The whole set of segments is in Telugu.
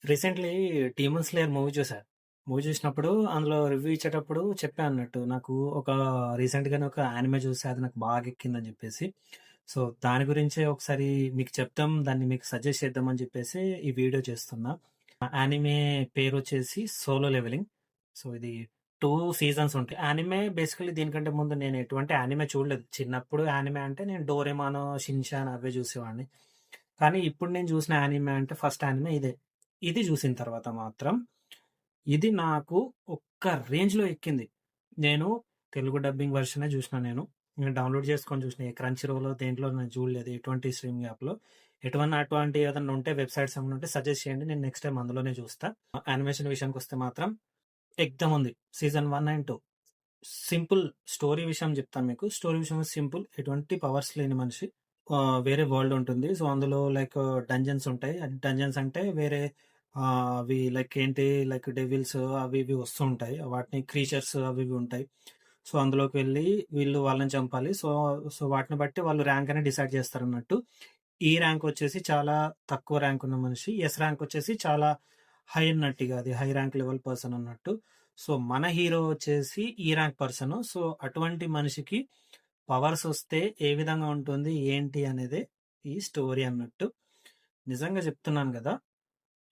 రీసెంట్‌లీ 'డీమన్ స్లేయర్' మూవీ చూసా. మూవీ చూసినప్పుడు అందులో రివ్యూ ఇచ్చేటప్పుడు చెప్పా అన్నట్టు. నాకు ఒక రీసెంట్‌గానే ఒక యానిమే చూసా. అది నాకు బాగా ఎక్కిందని చెప్పేసి. సో, దాని గురించే ఒకసారి మీకు చెప్దాం. దాన్ని మీకు సజెస్ట్ చేద్దామని చెప్పేసి ఈ వీడియో చేస్తున్నా. ఆ యానిమే పేరొచ్చేసి 'సోలో లెవెలింగ్'. సో, ఇది 2 సీజన్స్ ఉంటాయి. యానిమే బేసికల్లీ దీనికంటే ముందు నేను ఎటువంటి యానిమే చూడలేదు. చిన్నప్పుడు యానిమే అంటే నేను 'డోరేమాన్', 'షిన్‌చాన్' అవే చూసేవాడిని. కానీ ఇప్పుడు నేను చూసిన యానిమే అంటే ఫస్ట్ యానిమే ఇదే. ఇది చూసిన తర్వాత మాత్రం ఇది నాకు ఒక్క రేంజ్‌లో ఎక్కింది. నేను తెలుగు డబ్బింగ్ వెర్షనే చూసినా నేను. నేను డౌన్‌లోడ్ చేసుకొని చూసినా. ఏ క్రంచీ రోలో దేంట్లో నేను చూడలేదు. ఎటువంటి స్ట్రీమింగ్ యాప్‌లో. అటువంటి ఏదన్నా ఉంటే వెబ్‌సైట్స్ ఏమన్నా ఉంటే సజెస్ట్ చేయండి. నేను నెక్స్ట్ టైమ్ అందులోనే చూస్తా. యానిమేషన్ విషయానికొస్తే మాత్రం ఎక్దమ్ ఉంది. సీజన్ 1 అండ్ 2 సింపుల్ స్టోరీ విషయం చెప్తాను మీకు. స్టోరీ విషయం సింపుల్. ఎటువంటి పవర్స్ లేని మనిషి. వేరే వరల్డ్ ఉంటుంది. సో, అందులో లైక్ డంజన్స్ ఉంటాయి. డంజన్స్ అంటే వేరే అవి లైక్ ఏంటి లైక్ డెవిల్స్ అవి ఇవి వస్తూ ఉంటాయి. వాటిని క్రీచర్స్ అవి ఇవి ఉంటాయి. సో, అందులోకి వెళ్ళి వీళ్ళు వాళ్ళని చంపాలి. సో, సో వాటిని బట్టి వాళ్ళు ర్యాంక్ అనేది డిసైడ్ చేస్తారన్నట్టు. ఈ ర్యాంక్ వచ్చేసి చాలా తక్కువ ర్యాంక్ ఉన్న మనిషి. ఎస్ ర్యాంక్ వచ్చేసి చాలా హై అన్నట్టు ఇగ అది హై ర్యాంక్ లెవెల్ పర్సన్ అన్నట్టు. సో, మన హీరో వచ్చేసి ఈ ర్యాంక్ పర్సన్. సో, అటువంటి మనిషికి పవర్స్ వస్తే ఏ విధంగా ఉంటుంది ఏంటి అనేదే ఈ స్టోరీ అన్నట్టు. నిజంగా చెప్తున్నాను గదా!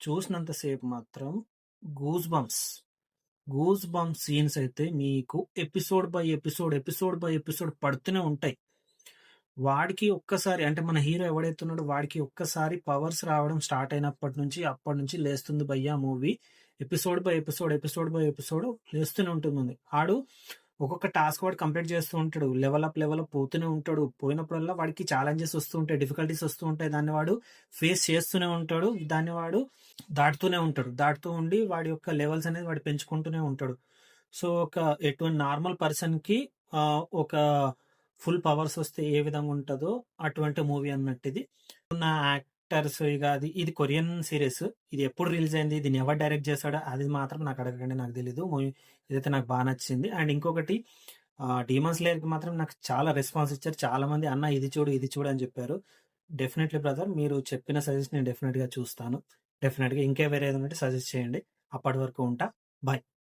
చూసినంత సేపు మాత్రం goose bumps, goose bumps scenes అయితే మీకు episode by episode, episode by episode పడుతూనే ఉంటాయి. వాడికి ఒక్కసారి అంటే మన హీరో ఎవడైతే ఉన్నాడో వాడికి ఒక్కసారి పవర్స్ రావడం స్టార్ట్ అయినప్పటి నుంచి అప్పటి నుంచి లేస్తుంది భయ్యా movie. Episode by episode, episode by episode లేస్తూనే ఉంటుంది. ఆడు ఒక్కొక్క టాస్క్ వాడు కంప్లీట్ చేస్తూ ఉంటాడు. లెవెల్ అప్ పోతూనే ఉంటాడు. పోయినప్పుడల్లా వాడికి ఛాలెంజెస్ వస్తూ ఉంటాయి. డిఫికల్టీస్ వస్తూ ఉంటాయి. దాన్ని వాడు ఫేస్ చేస్తూనే ఉంటాడు. దాన్ని వాడు దాటుతూనే ఉంటాడు. దాటుతూ ఉండి వాడి యొక్క లెవెల్స్ అనేది వాడు పెంచుకుంటూనే ఉంటాడు. సో, ఒక ఎటువంటి నార్మల్ పర్సన్‌కి ఒక ఫుల్ పవర్స్ వస్తే ఏ విధంగా ఉంటదో అటువంటి మూవీ అన్నట్టిది. ఉన్న యాక్టర్స్ ఇగ ఇది కొరియన్ సీరీస్. ఇది ఎప్పుడు రిలీజ్ అయింది? దీన్ని ఎవరు డైరెక్ట్ చేసాడో అది మాత్రం నాకు అడగకండి. నాకు తెలీదు. మూవీ ఇదైతే నాకు బా నచ్చింది. అండ్ ఇంకొకటి 'డీమన్ స్లేయర్‌కి' మాత్రం నాకు చాలా రెస్పాన్స్ ఇచ్చారు. చాలా మంది "అన్న ఇది చూడు, ఇది చూడు" అని చెప్పారు. డెఫినైట్‌లీ బ్రదర్ మీరు చెప్పిన సజెషన్ నేను డెఫినెట్‌గా చూస్తాను. డెఫినెట్‌గా ఇంకా వేరే ఏదైనా ఉంటే సజెస్ట్ చేయండి. అప్పటి వరకు ఉంటా. బాయ్.